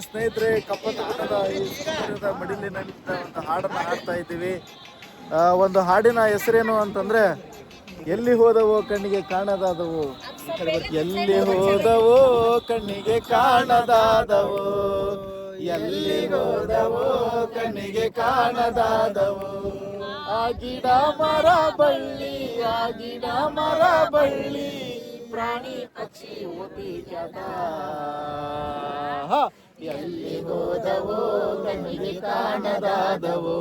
ಸ್ನೇಹಿತರೆ, ಕಪ್ಪತ್ತ ಈ ಸುಂದರದ ಮಡಿಲಿನಿಂದ ಒಂದು ಹಾಡನ್ನು ಹಾಡ್ತಾ ಇದ್ದೀವಿ. ಒಂದು ಹಾಡಿನ ಹೆಸರೇನು ಅಂತಂದ್ರೆ, ಎಲ್ಲಿ ಹೋದವೋ ಕಣ್ಣಿಗೆ ಕಾಣದಾದವು, ಎಲ್ಲಿ ಹೋದವೋ ಕಣ್ಣಿಗೆ ಕಾಣದಾದವು, ಎಲ್ಲಿ ಹೋದವೋ ಕಣ್ಣಿಗೆ ಕಾಣದಾದವು. ಆ ಗಿಡ ಮರ ಬಳ್ಳಿ, ಆ ಗಿಡ ಮರ ಬಳ್ಳಿ, ಪ್ರಾಣಿ ಪಕ್ಷಿ ಬೀಜದ, ಎಲ್ಲಿ ಹೋದವೋ ಕಣ್ಣಿಗೆ ಕಾಣದಾದವು,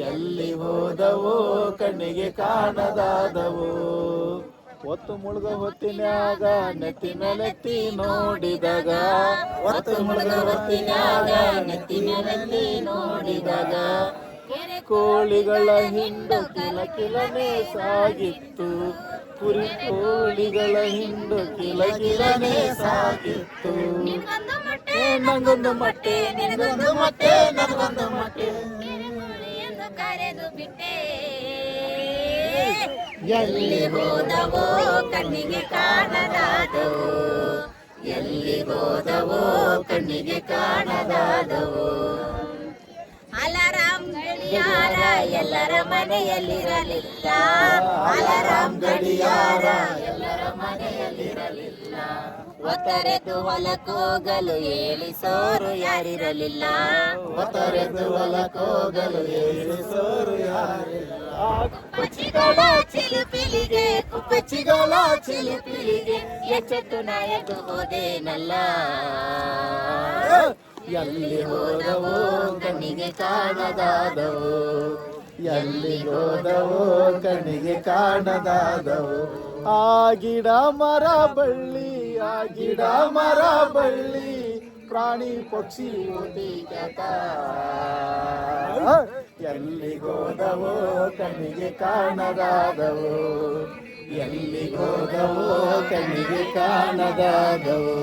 ಎಲ್ಲಿ ಹೋದವೋ ಕಣ್ಣಿಗೆ ಕಾಣದಾದವು. ಒತ್ತು ಮುಳುಗ ಹೊತ್ತಿನಾಗ ನೆತ್ತಿ ಮೇಲೆತ್ತಿ ನೋಡಿದಾಗ, ಒತ್ತು ಮುಳುಗ ಹೊತ್ತಿನಾಗ ನೆತ್ತಿ ಮೇಲೆತ್ತಿ ನೋಡಿದಾಗ, ಕೋಳಿಗಳ ಹಿಂಡು ಕಿಲ ಕಿಲನೆ ಸಾಗಿತ್ತು, ಕುರಿ ಕೋಳಿಗಳ ಹಿಂಡು ಕಿಲ ಕಿಲನೆ ಸಾಗಿತ್ತು. ನಂಗೊಂದು ಮೊಟ್ಟೆ, ನಿನಗೊಂದು ಮೊಟ್ಟೆ, ನನಗೊಂದು ಮೊಟ್ಟೆ ಕರೆದು ಬಿಟ್ಟೆ. ಎಲ್ಲಿ ಹೋದವೋ ಕಣ್ಣಿಗೆ ಕಾಣದಾದವು, ಎಲ್ಲಿ ಹೋದವೋ ಕಣ್ಣಿಗೆ ಕಾಣದಾದವು. ಅಲಾರಾಮ್ ಗಡಿಯಾರ ಎಲ್ಲರ ಮನೆಯಲ್ಲಿರಲಿಲ್ಲ, ಅಲಾರಾಮ್ ಗಡಿಯಾರ ಎಲ್ಲರ ಮನೆಯಲ್ಲಿರಲಿಲ್ಲ. ಒತ್ತರೆದು ಹೊಲಕ್ಕೋಗಲು ಹೇಳಿಸೋರು ಯಾರಿರಲಿಲ್ಲ, ಒತ್ತರೆದು ಹೊಲಕ್ಕೋಗಲು ಹೇಳಿಸೋರು ಯಾರಿಲ್ಲ. ಕುಪ್ಪಚ್ಚಿಗಳ ಚಿಲುಪಿಲಿಗೆ, ಕುಪ್ಪಚ್ಚಿಗಳ ಚಿಲುಪಿಲಿಗೆ ಎಚ್ಚೆತ್ತು ನಾಯಕು ಹೋದೇನಲ್ಲ. ಎಲ್ಲಿ ಹೋದವೋ ಕಣ್ಣಿಗೆ ಕಾಣದಾದವು, ಎಲ್ಲಿ ಹೋದವೋ ಕಣ್ಣಿಗೆ ಕಾಣದಾದವು. ಆ ಗಿಡ ಮರ ಬಳ್ಳಿ, ಆ ಗಿಡ ಮರ ಬಳ್ಳಿ, ಪ್ರಾಣಿ ಪಕ್ಷಿ ಬೀಜದ, ಎಲ್ಲಿ ಹೋದವೋ ಕಣ್ಣಿಗೆ ಕಾಣದಾದವು, ಎಲ್ಲಿ ಹೋದವೋ ಕಣ್ಣಿಗೆ ಕಾಣದಾದವು.